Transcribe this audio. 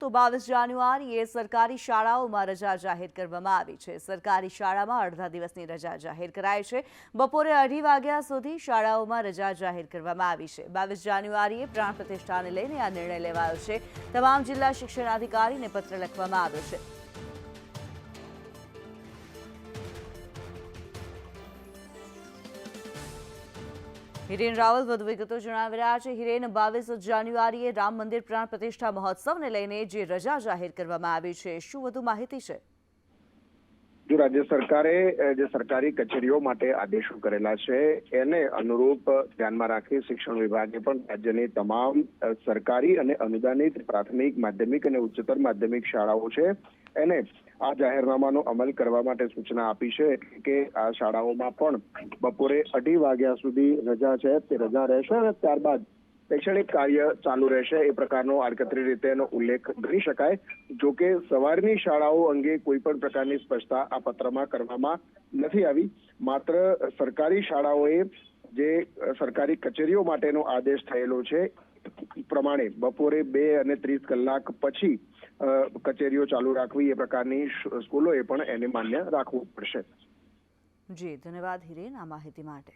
તો 22 જાન્યુઆરીએ સરકારી શાળાઓમાં રજા જાહેર કરવામાં આવી છે। સરકારી શાળામાં અડધા દિવસની રજા જાહેર કરાઈ છે। બપોરે 2:30 વાગ્યા સુધી શાળાઓમાં રજા જાહેર કરવામાં આવી છે। 22 જાન્યુઆરીએ પ્રાણ પ્રતિષ્ઠાને લઈને આ નિર્ણય લેવાયો છે। તમામ જિલ્લા શિક્ષણાધિકારીને પત્ર લખવામાં આવ્યો છે। હિરેન રાવલ વધુ વિગતો જણાવી રહ્યા છે। હિરેન, 22 જાન્યુઆરીએ રામ મંદિર પ્રાણ પ્રતિષ્ઠા મહોત્સવને લઈને જે રજા જાહેર કરવામાં આવી છે, શું વધુ માહિતી છે? જો રાજ્ય સરકારે જે સરકારી કચેરીઓ માટે આદેશો કરેલા છે એને અનુરૂપ ધ્યાનમાં રાખી શિક્ષણ વિભાગે પણ રાજ્યની તમામ સરકારી અને અનુદાનિત પ્રાથમિક, માધ્યમિક અને ઉચ્ચતર માધ્યમિક શાળાઓ છે એને આ જાહેરનામાનો અમલ કરવા માટે સૂચના આપી છે કે આ શાળાઓમાં પણ બપોરે 2:30 વાગ્યા સુધી રજા છે તે રજા રહેશે અને ત્યારબાદ શૈક્ષણિક કાર્ય ચાલુ રહેશે એ પ્રકારનો આડકતરી રીતે એનો ઉલ્લેખ કરી શકાય। જો કે સવારની શાળાઓ અંગે કોઈ પણ પ્રકારની સ્પષ્ટતા આ પત્રમાં કરવામાં નથી આવી। માત્ર સરકારી શાળાઓએ જે સરકારી કચેરીઓ માટેનો આદેશ થયેલો છે પ્રમાણે બપોરે 2:30 પછી કચેરીઓ ચાલુ રાખવી એ પ્રકારની સ્કૂલોએ પણ એને માન્ય રાખવું પડશે। જી, ધન્યવાદ હિરેન આ માહિતી માટે।